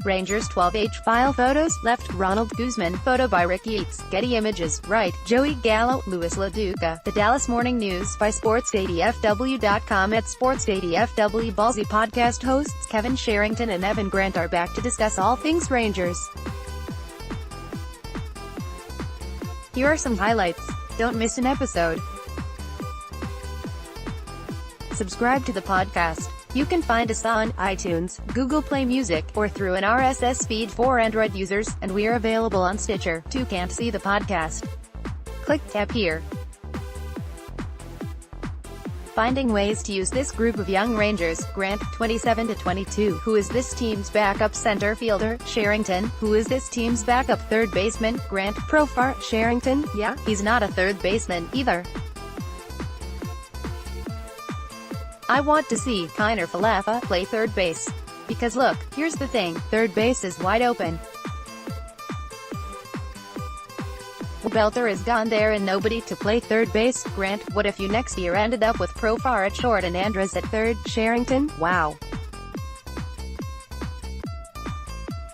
Rangers 12H file photos, left, Ronald Guzman, photo by Rick Yates, Getty Images, right, Joey Gallo, Louis LaDuca, The Dallas Morning News, by SportsDailyFW.com. At SportsDailyFW, Ballsy podcast hosts Kevin Sherrington and Evan Grant are back to discuss all things Rangers. Here are some highlights. Don't miss an episode. Subscribe to the podcast. You can find us on iTunes, Google Play Music, or through an RSS feed for Android users, and we are available on Stitcher, too. Can't see the podcast? Click tab here. Finding ways to use this group of young Rangers. Grant, 27-22, who is this team's backup center fielder? Sherrington, who is this team's backup third baseman? Grant, profar, Sherrington, yeah, he's not a third baseman, either. I want to see Kiner Falefa play third base. Because look, here's the thing, third base is wide open. Belter is gone there and nobody to play third base. Grant, what if you next year ended up with Profar at short and Andres at third? Sherrington, wow.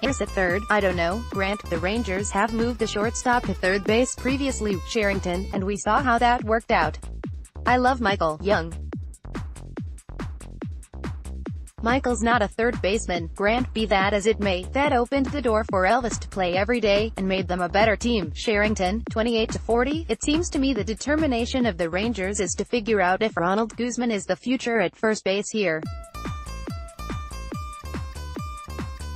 Here's at third, I don't know. Grant, the Rangers have moved the shortstop to third base previously, Sherrington, and we saw how that worked out. I love Michael Young. Michael's not a third baseman. Grant, be that as it may, that opened the door for Elvis to play every day, and made them a better team. Sherrington, 28-40, it seems to me the determination of the Rangers is to figure out if Ronald Guzman is the future at first base here.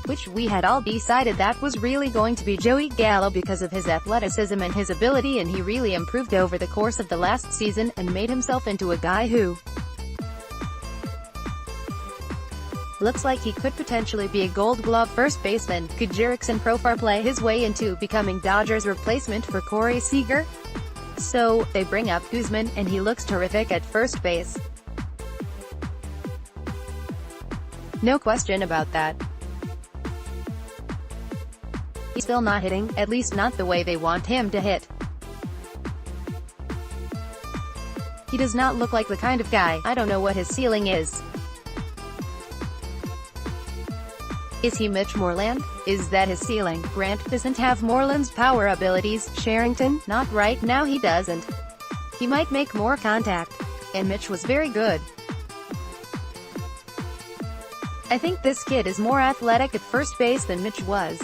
Which we had all decided that was really going to be Joey Gallo because of his athleticism and his ability, and he really improved over the course of the last season, and made himself into a guy who looks like he could potentially be a Gold Glove first baseman. Could Jurickson Profar play his way into becoming Dodgers' replacement for Corey Seager? So, they bring up Guzman, and he looks terrific at first base. No question about that. He's still not hitting, at least not the way they want him to hit. He does not look like the kind of guy. I don't know what his ceiling is. Is he Mitch Moreland? Is that his ceiling? Grant doesn't have Moreland's power abilities. Sherrington, not right now, he doesn't. He might make more contact. And Mitch was very good. I think this kid is more athletic at first base than Mitch was.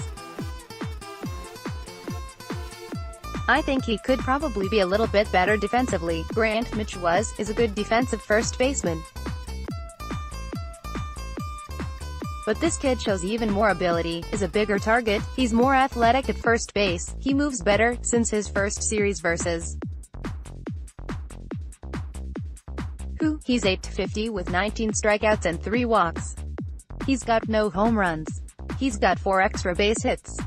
I think he could probably be a little bit better defensively. Grant, Mitch is a good defensive first baseman. But this kid shows even more ability, is a bigger target, he's more athletic at first base, he moves better, since his first series versus he's 8-50 with 19 strikeouts and 3 walks. He's got no home runs. He's got 4 extra base hits.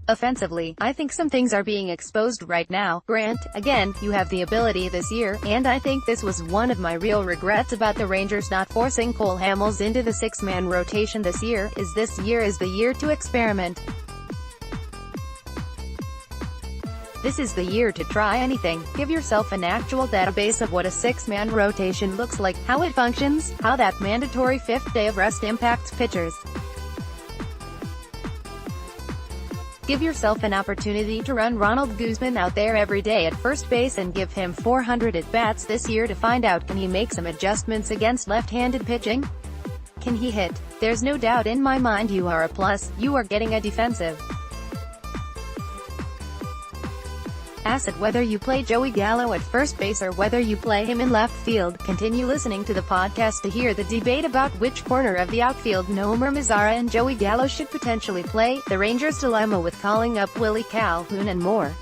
Offensively, I think some things are being exposed right now. Grant, again, you have the ability this year, and I think this was one of my real regrets about the Rangers not forcing Cole Hamels into the 6-man rotation this year, is this year is the year to experiment. This is the year to try anything. Give yourself an actual database of what a 6-man rotation looks like, how it functions, how that mandatory 5th day of rest impacts pitchers. Give yourself an opportunity to run Ronald Guzman out there every day at first base and give him 400 at-bats this year to find out, can he make some adjustments against left-handed pitching? Can he hit? There's no doubt in my mind you are a plus, you are getting a defensive asset whether you play Joey Gallo at first base or whether you play him in left field. Continue listening to the podcast to hear the debate about which corner of the outfield Nomar Mazara and Joey Gallo should potentially play, the Rangers' dilemma with calling up Willie Calhoun, and more.